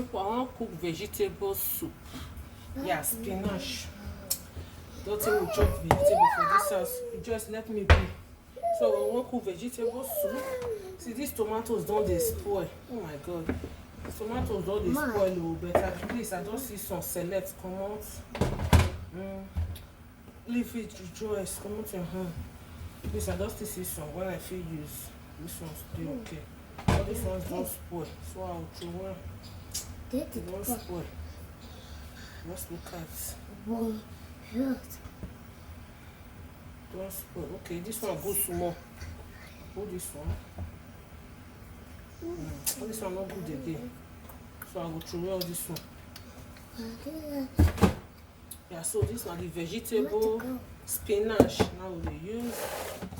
I want to cook vegetable soup. Yeah, spinach. Don't think we chop vegetable for this house. You just let me be. So I want to cook vegetable soup. See, these tomatoes don't they spoil. Oh my god. These tomatoes don't they spoil, oh, but at least I don't see some select come out. Leave it, rejoice, come out your hand. Please, I don't still see some when I feel use. This one's still okay. All these ones don't spoil. So I'll throw one. They don't spoil. Let's look at. Don't spoil. Okay, this one goes small. Hold this one. This one not good again. So I will throw away all this one. Yeah, so this one the vegetable spinach now we use.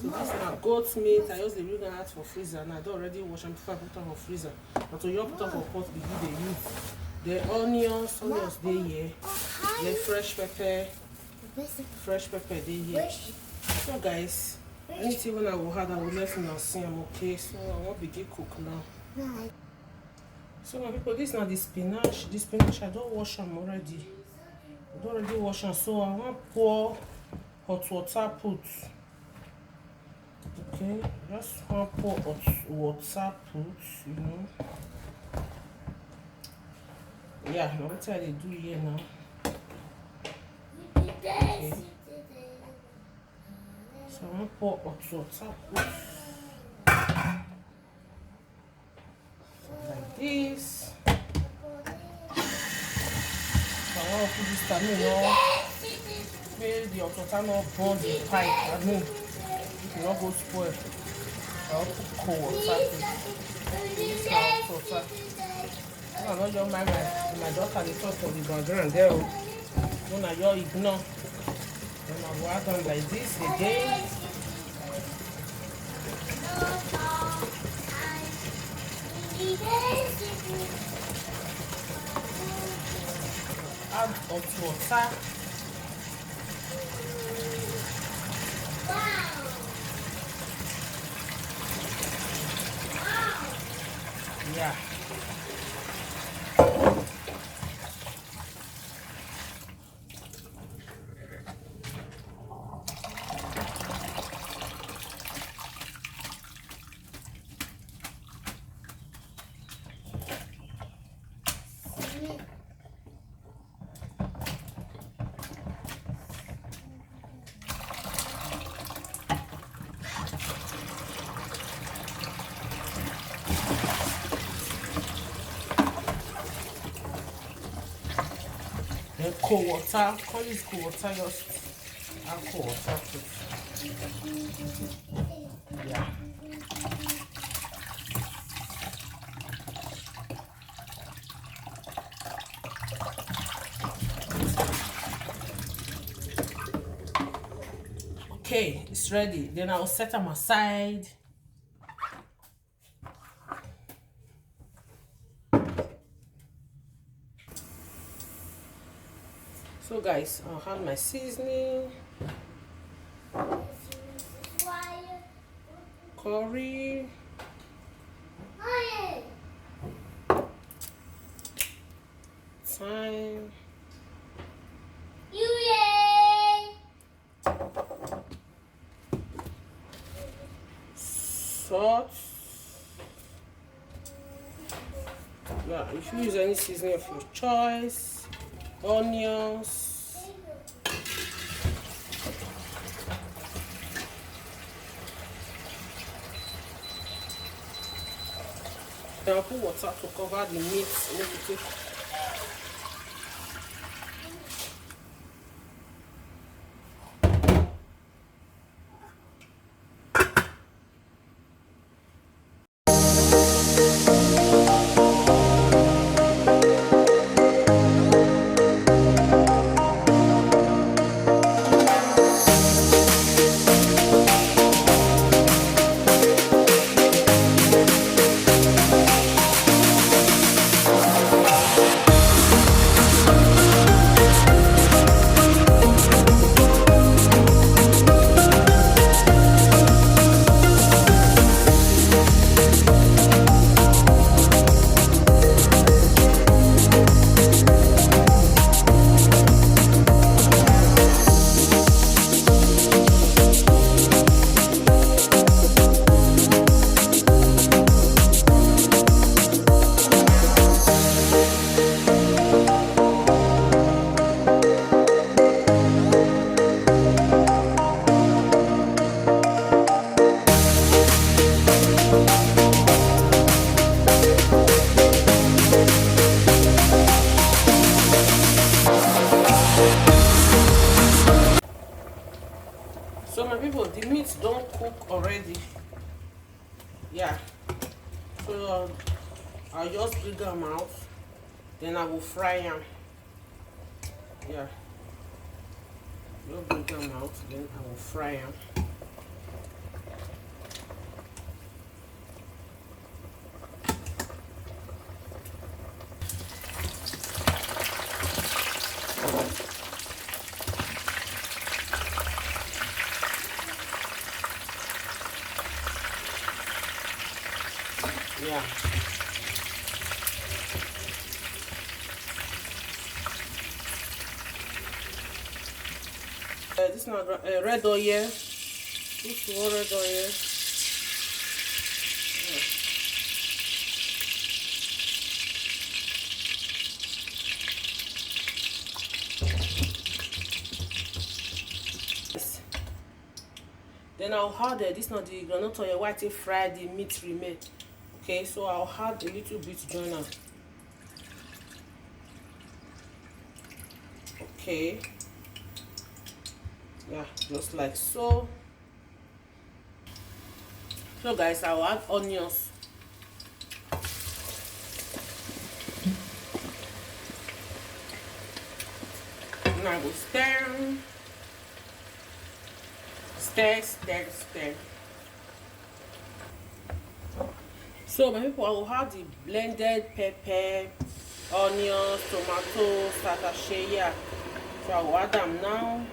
So this one goat meat. I use the real out for freezer and I don't already wash them before I put them for freezer. But you put them for pot begin they use. The onions they here. The fresh pepper they here. So guys, anything when I will have I will let you know see I'm okay. So I won't begin cook now. So my people, this is not the spinach. The spinach I don't wash them already. I don't already wash them, so I want to pour hot water put. Okay, just want to pour hot water put, you know. Yeah, now what I do here now. Okay. So I want to pour hot water put. Like this. I want to put this time, you know, make the hot water not burn the pipe. I mean, it will not go spoil. I want to put cold water. This hot water. I don't know my daughter they talk on the background there. When I just ignore. Then I work on like this again. Add hot water. Yeah. Then cold water, call this cold water, just add cold water to it. Yeah. Okay, it's ready. Then I'll set them aside. So guys, I'll have my seasoning, curry, thyme, salt. Yeah, if you use any seasoning of your choice, onions. Then I'll put water to cover the meat. cook already. Yeah. So I'll just bring them out. Then I will fry them. Yeah. You'll bring them out. Then I will fry them. Yeah. This is not red oil. This is more red oil. Then I'll add this not the groundnut oil white to fry the meat remain. Okay, so I'll add a little bit join am. Okay. Yeah, just like so. So guys, I'll add onions. And I will stir. Stir. So my people, I will have the blended pepper, onions, tomatoes, satache. Yeah. So I will add them now.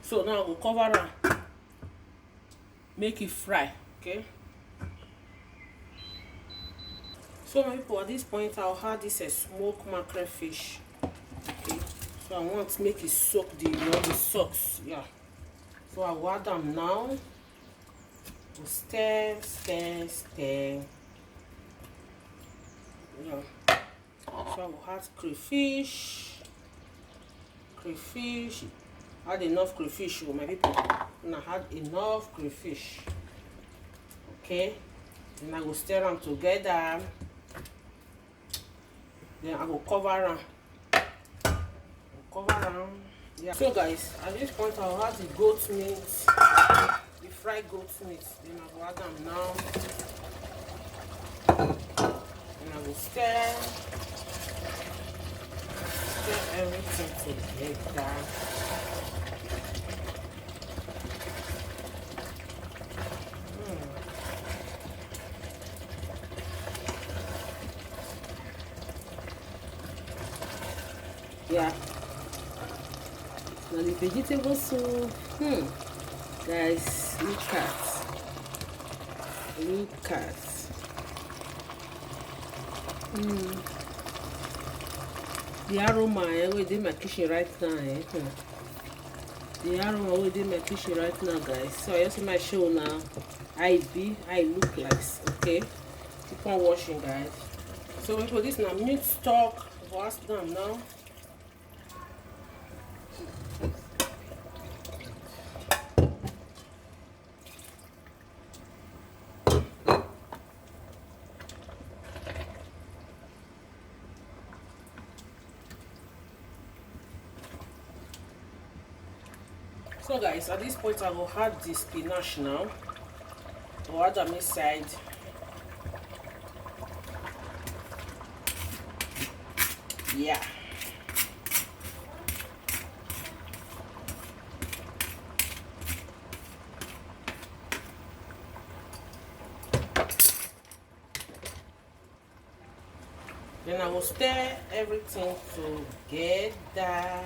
So now we'll cover am, make it fry. Okay. So my people, at this point I'll add this smoked mackerel fish. Okay. So I want to make it soak the sauce. Yeah. So I will add them now. We'll stir. Yeah. So I will add crayfish. Add enough crayfish, oh my people. And I add enough crayfish. Okay. Then I will stir them together. Then I will cover them. Yeah. So guys, at this point I will add the goat meat, the fried goat meat. Then I will add them now. And I will stir everything together. Yeah. Now the vegetable soup. Guys, look at. The aroma within my kitchen right now. The aroma within my kitchen right now, guys. So I also my show now. I look like. Okay. Keep on watching, guys. So we put this now meat stock. Wash them now. So guys, at this point I will add the spinach now. I'll add them inside. Yeah. Then I will stir everything together.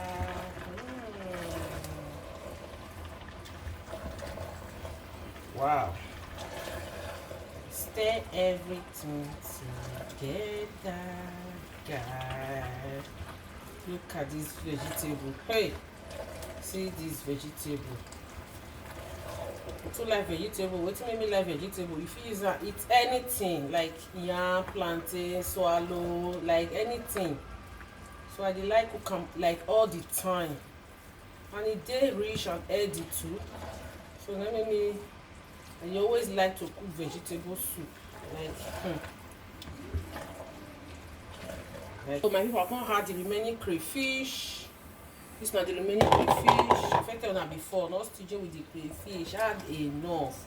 Wow. Stir everything together, guys. Look at this vegetable. Hey, see this vegetable. too like vegetable. Wetin make me like vegetable? If you use am eat anything like yam, plantain, swallow, like anything. So I dey like cook am like all the time, and e dey rich and healthy too. So that make me I always like to cook vegetable soup. Like so my people, I come add the remaining crayfish. This na the remaining crayfish. If I tell una before, not stingy with the crayfish. Add enough.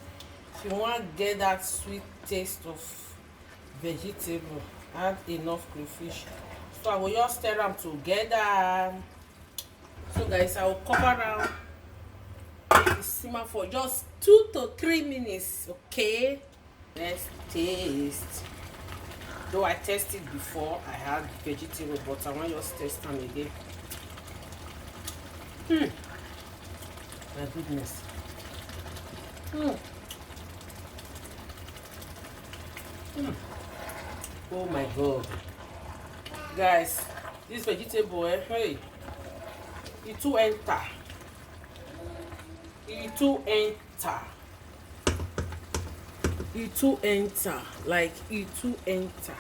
If you want get that sweet taste of vegetable, add enough crayfish. So I will just stir them together. So guys, I will cover am, make it simmer for just 2 to 3 minutes. Okay, let's taste. Though I tested before, I had vegetable, but I want just test them again. My goodness. Oh my god. Guys, this vegetable, hey, it too enter. It too enter. It too enter. Like it too enter.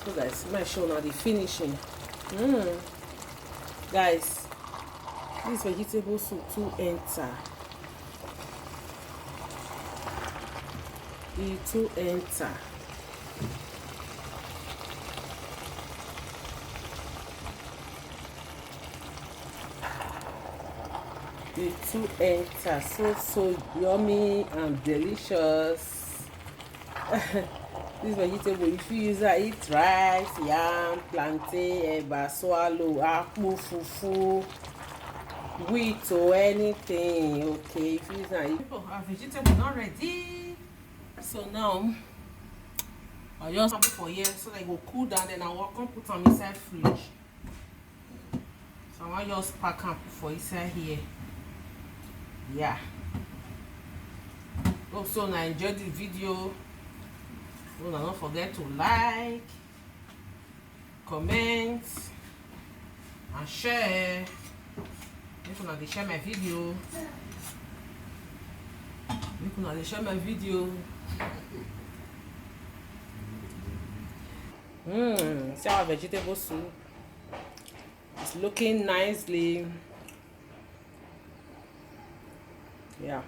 So guys, my show now the finishing. Guys, this vegetable soup too enter. It too enter. It too enter. So yummy and delicious. This vegetable, if you use it, eat rice, yam, plantain, eba, swallow, akpu, fufu, wheat or anything. Okay, if you use it. People, our vegetable not ready. So now I just have it for here so that it will cool down. Then I will come put them inside fridge. So I want just pack and put for inside here. Yeah. Hope so I enjoyed the video. Don't forget to like, comment, and share. Make una dey share my video. Make una dey share my video. See our vegetable soup. It's looking nicely. Yeah.